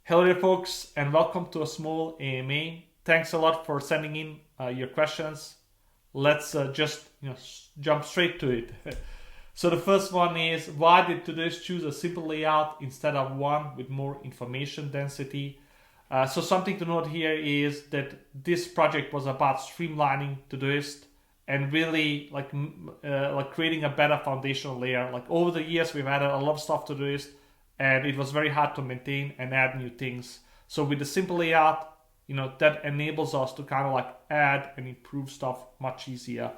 Hello there, folks, and welcome to a small AMA. Thanks a lot for sending in your questions. Let's just jump straight to it. So the first one is, why did Todoist choose a simple layout instead of one with more information density? So something to note here is that this project was about streamlining Todoist and really like creating a better foundational layer. Like over the years, we've added a lot of stuff to Todoist, and it was very hard to maintain and add new things. So with the simple layout, that enables us to kind of like add and improve stuff much easier.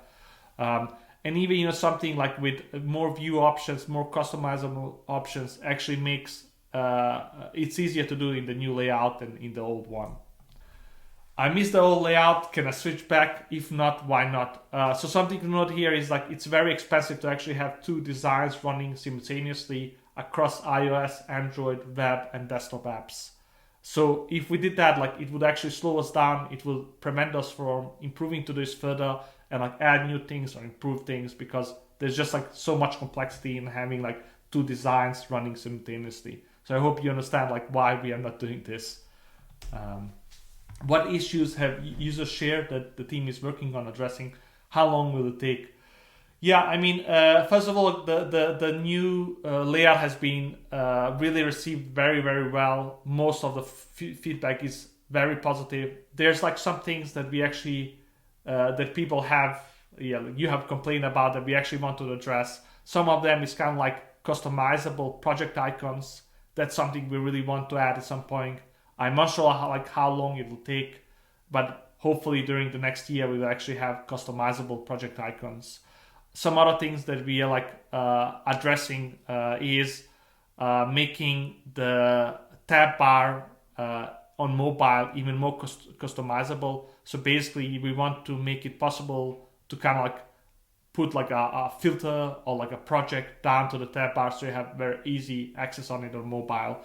And even something like with more view options, more customizable options, actually makes it's easier to do in the new layout than in the old one. I miss the old layout. Can I switch back? If not, why not? So something to note here is like it's very expensive to actually have two designs running simultaneously across iOS, Android, web, and desktop apps. So if we did that, like it would actually slow us down. It will prevent us from improving to this further and like add new things or improve things, because there's just like so much complexity in having like two designs running simultaneously. So I hope you understand like why we are not doing this. What issues have users shared that the team is working on addressing? How long will it take? Yeah, I mean, first of all, the new layout has been really received very, very well. Most of the feedback is very positive. There's like some things that we actually, that people have, you have complained about that we actually want to address. Some of them is kind of like customizable project icons. That's something we really want to add at some point. I'm not sure how long it will take, but hopefully during the next year we will actually have customizable project icons. Some other things that we are like addressing is making the tab bar on mobile even more customizable. So basically, we want to make it possible to kind of like put like a filter or like a project down to the tab bar, so you have very easy access on it on mobile.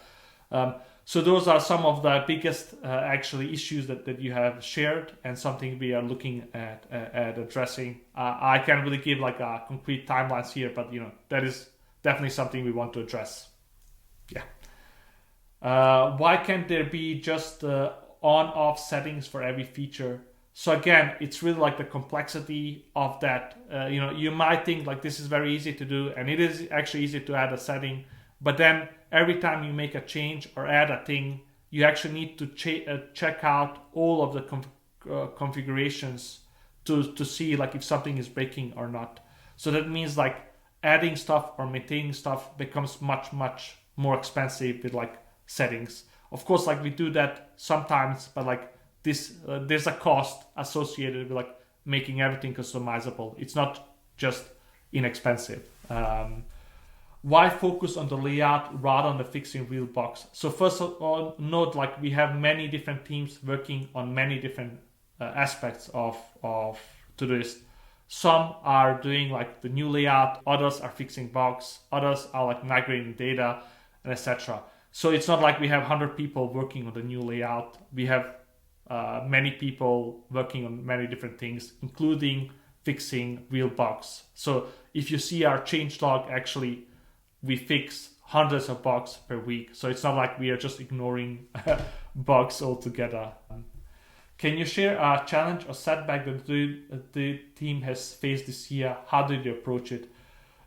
So those are some of the biggest actually issues that you have shared, and something we are looking at addressing. I can't really give like a concrete timelines here, but that is definitely something we want to address. Yeah. Why can't there be just on-off settings for every feature? So again, it's really like the complexity of that. You might think like this is very easy to do, and it is actually easy to add a setting, but then every time you make a change or add a thing, you actually need to check out all of the configurations to see like if something is breaking or not. So that means like adding stuff or maintaining stuff becomes much, much more expensive with like settings. Of course, like we do that sometimes, but like this, there's a cost associated with like making everything customizable. It's not just inexpensive. Why focus on the layout rather than fixing real bugs? So first of all, note like we have many different teams working on many different aspects of Todoist. Some are doing like the new layout, others are fixing bugs, others are like migrating data, and etc. So it's not like we have 100 people working on the new layout. We have many people working on many different things, including fixing real bugs. So if you see our changelog, actually we fix hundreds of bugs per week. So it's not like we are just ignoring bugs altogether. Can you share a challenge or setback that the team has faced this year? How did you approach it?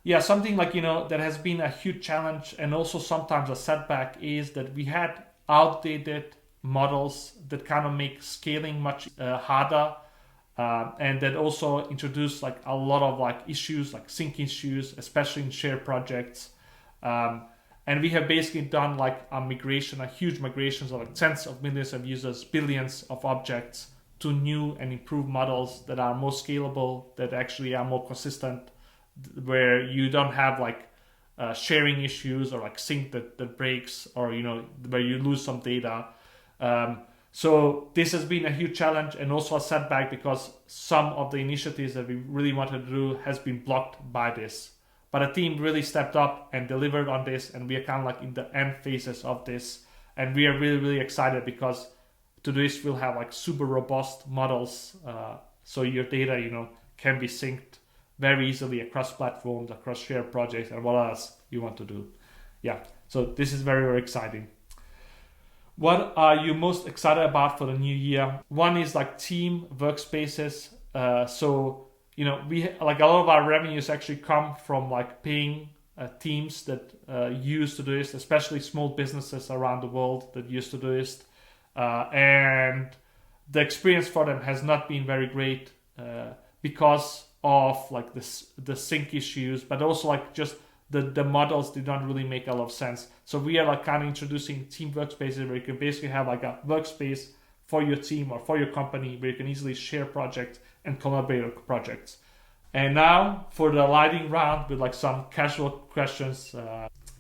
Yeah, something like, that has been a huge challenge and also sometimes a setback is that we had outdated models that kind of make scaling much harder. And that also introduced like a lot of like issues, like sync issues, especially in shared projects. And we have basically done like a huge migrations of like tens of millions of users, billions of objects to new and improved models that are more scalable, that actually are more consistent, where you don't have like sharing issues or like sync that breaks, or where you lose some data. So this has been a huge challenge and also a setback, because some of the initiatives that we really wanted to do has been blocked by this. But the team really stepped up and delivered on this, and we are kind of like in the end phases of this. And we are really, really excited because Todoist will have like super robust models. So your data, can be synced very easily across platforms, across shared projects, and what else you want to do. Yeah, so this is very, very exciting. What are you most excited about for the new year? One is like team workspaces. So we like a lot of our revenues actually come from like paying teams that use Todoist, especially small businesses around the world that use Todoist, and the experience for them has not been very great because of like the sync issues, but also like just the models did not really make a lot of sense. So we are like kind of introducing team workspaces where you can basically have like a workspace for your team or for your company where you can easily share projects and collaborate on projects. And now for the lightning round with like some casual questions.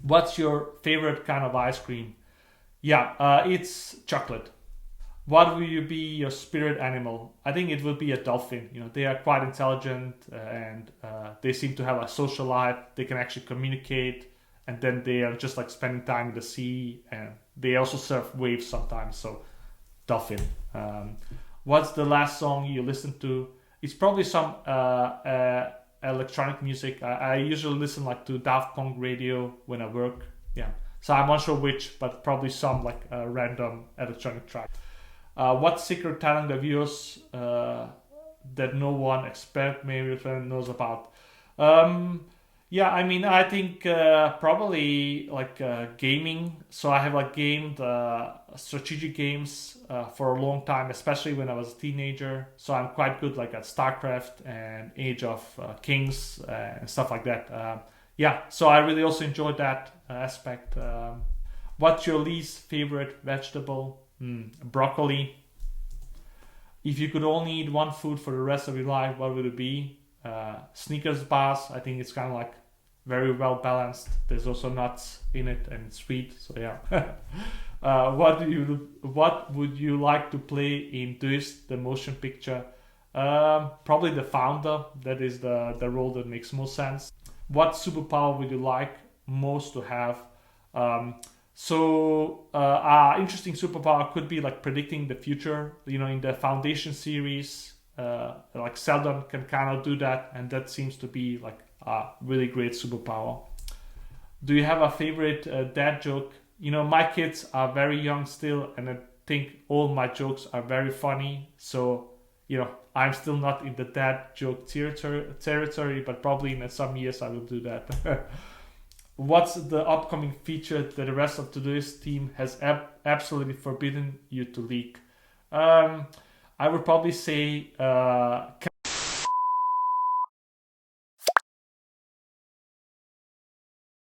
What's your favorite kind of ice cream? Yeah, it's chocolate. What will you be your spirit animal? I think it will be a dolphin. They are quite intelligent and they seem to have a social life. They can actually communicate, and then they are just like spending time in the sea, and they also surf waves sometimes. So, dolphin. What's the last song you listened to? It's probably some electronic music. I usually listen like to Daft Punk radio when I work. Yeah. So I'm not sure which, but probably some like random electronic track. What secret talent of yours that no one expert maybe friend knows about? Yeah, I mean, I think probably like gaming. So I have like gamed strategic games for a long time, especially when I was a teenager. So I'm quite good like at StarCraft and Age of Kings and stuff like that. Yeah, so I really also enjoyed that aspect. What's your least favorite vegetable? Broccoli. If you could only eat one food for the rest of your life, what would it be? Snickers bars. I think it's kind of like very well balanced. There's also nuts in it and it's sweet. So yeah. What would you like to play in Todoist, the motion picture? Probably the founder. That is the role that makes most sense. What superpower would you like most to have? Our interesting superpower could be like predicting the future. In the Foundation series, like Sheldon can kind of do that, and that seems to be like a really great superpower. Do you have a favorite dad joke? My kids are very young still, and I think all my jokes are very funny. So, I'm still not in the dad joke territory, but probably in some years I will do that. What's the upcoming feature that the rest of Todoist team has absolutely forbidden you to leak? I would probably say